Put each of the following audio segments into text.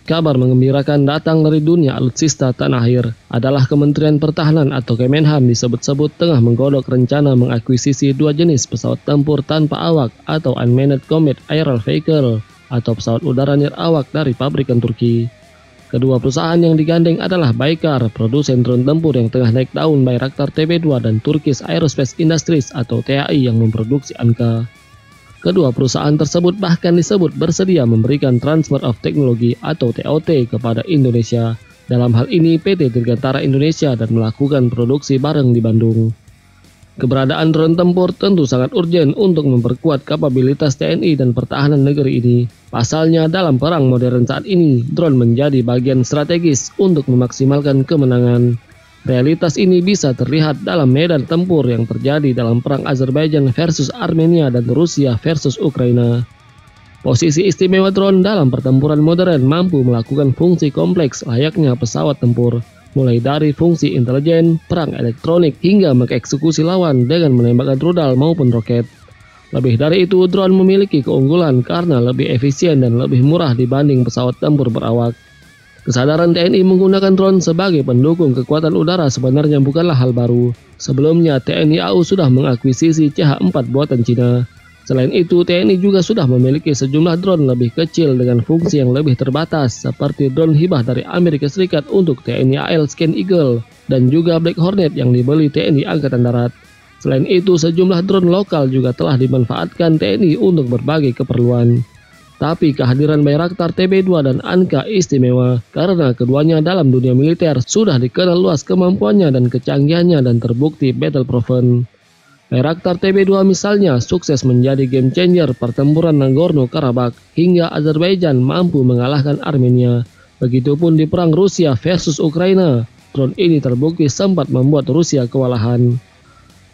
Kabar mengembirakan datang dari dunia alutsista tanah air adalah Kementerian Pertahanan atau Kemenhan disebut-sebut tengah menggodok rencana mengakuisisi 2 jenis pesawat tempur tanpa awak atau Unmanned Combat Aerial Vehicle atau pesawat udara nirawak dari pabrikan Turki. Kedua perusahaan yang digandeng adalah Baykar, produsen drone tempur yang tengah naik daun Bayraktar TB2 dan Turkish Aerospace Industries atau TAI yang memproduksi Anka. Kedua perusahaan tersebut bahkan disebut bersedia memberikan Transfer of Technology atau TOT kepada Indonesia. Dalam hal ini PT Dirgantara Indonesia dan melakukan produksi bareng di Bandung. Keberadaan drone tempur tentu sangat urgen untuk memperkuat kapabilitas TNI dan pertahanan negeri ini. Pasalnya dalam perang modern saat ini, drone menjadi bagian strategis untuk memaksimalkan kemenangan. Realitas ini bisa terlihat dalam medan tempur yang terjadi dalam perang Azerbaijan versus Armenia dan Rusia versus Ukraina. Posisi istimewa drone dalam pertempuran modern mampu melakukan fungsi kompleks layaknya pesawat tempur, mulai dari fungsi intelijen, perang elektronik, hingga mengeksekusi lawan dengan menembakkan rudal maupun roket. Lebih dari itu, drone memiliki keunggulan karena lebih efisien dan lebih murah dibanding pesawat tempur berawak. Kesadaran TNI menggunakan drone sebagai pendukung kekuatan udara sebenarnya bukanlah hal baru. Sebelumnya, TNI AU sudah mengakuisisi CH-4 buatan Cina. Selain itu, TNI juga sudah memiliki sejumlah drone lebih kecil dengan fungsi yang lebih terbatas, seperti drone hibah dari Amerika Serikat untuk TNI AL Scan Eagle, dan juga Black Hornet yang dibeli TNI Angkatan Darat. Selain itu, sejumlah drone lokal juga telah dimanfaatkan TNI untuk berbagai keperluan. Tapi kehadiran Bayraktar TB2 dan Anka istimewa karena keduanya dalam dunia militer sudah dikenal luas kemampuannya dan kecanggihannya dan terbukti battle-proven. Bayraktar TB2 misalnya sukses menjadi game changer pertempuran Nagorno-Karabakh hingga Azerbaijan mampu mengalahkan Armenia. Begitupun di perang Rusia versus Ukraina, drone ini terbukti sempat membuat Rusia kewalahan.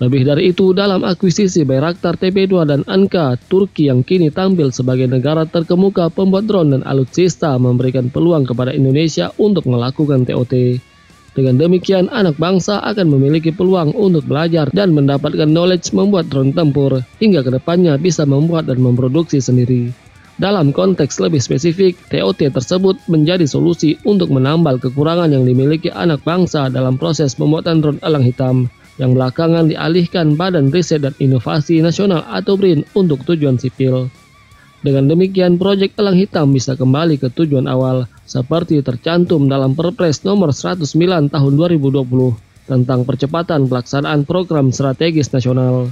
Lebih dari itu, dalam akuisisi Bayraktar TB2 dan Anka, Turki yang kini tampil sebagai negara terkemuka pembuat drone dan alutsista memberikan peluang kepada Indonesia untuk melakukan TOT. Dengan demikian, anak bangsa akan memiliki peluang untuk belajar dan mendapatkan knowledge membuat drone tempur, hingga kedepannya bisa membuat dan memproduksi sendiri. Dalam konteks lebih spesifik, TOT tersebut menjadi solusi untuk menambal kekurangan yang dimiliki anak bangsa dalam proses pembuatan drone elang hitam, yang belakangan dialihkan Badan Riset dan Inovasi Nasional atau BRIN untuk tujuan sipil. Dengan demikian, proyek elang hitam bisa kembali ke tujuan awal, seperti tercantum dalam Perpres nomor 109 tahun 2020 tentang percepatan pelaksanaan program strategis nasional.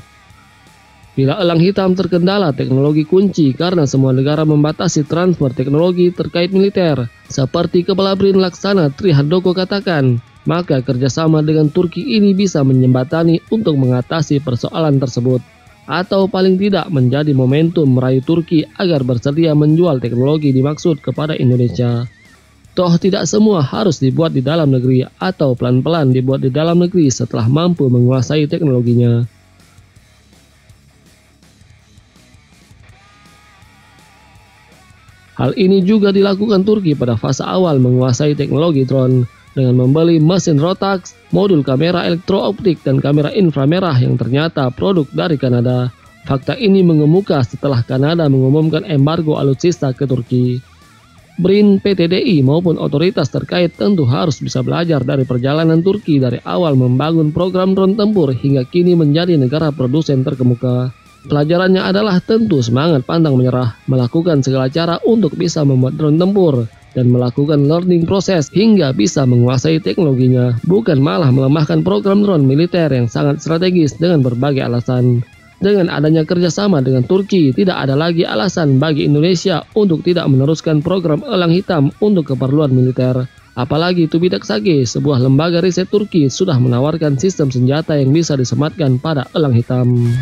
Bila elang hitam terkendala teknologi kunci karena semua negara membatasi transfer teknologi terkait militer, seperti Kepala BRIN Laksana Tri Handoko katakan, maka kerjasama dengan Turki ini bisa menjembatani untuk mengatasi persoalan tersebut, atau paling tidak menjadi momentum merayu Turki agar bersedia menjual teknologi dimaksud kepada Indonesia. Toh tidak semua harus dibuat di dalam negeri atau pelan-pelan dibuat di dalam negeri setelah mampu menguasai teknologinya. Hal ini juga dilakukan Turki pada fase awal menguasai teknologi drone, dengan membeli mesin Rotax, modul kamera elektrooptik dan kamera inframerah yang ternyata produk dari Kanada. Fakta ini mengemuka setelah Kanada mengumumkan embargo alutsista ke Turki. BRIN, PTDI maupun otoritas terkait tentu harus bisa belajar dari perjalanan Turki dari awal membangun program drone tempur hingga kini menjadi negara produsen terkemuka. Pelajarannya adalah tentu semangat pantang menyerah, melakukan segala cara untuk bisa membuat drone tempur, dan melakukan learning proses hingga bisa menguasai teknologinya, bukan malah melemahkan program drone militer yang sangat strategis dengan berbagai alasan. Dengan adanya kerjasama dengan Turki, tidak ada lagi alasan bagi Indonesia untuk tidak meneruskan program elang hitam untuk keperluan militer. Apalagi Tubidak Sage, sebuah lembaga riset Turki, sudah menawarkan sistem senjata yang bisa disematkan pada elang hitam.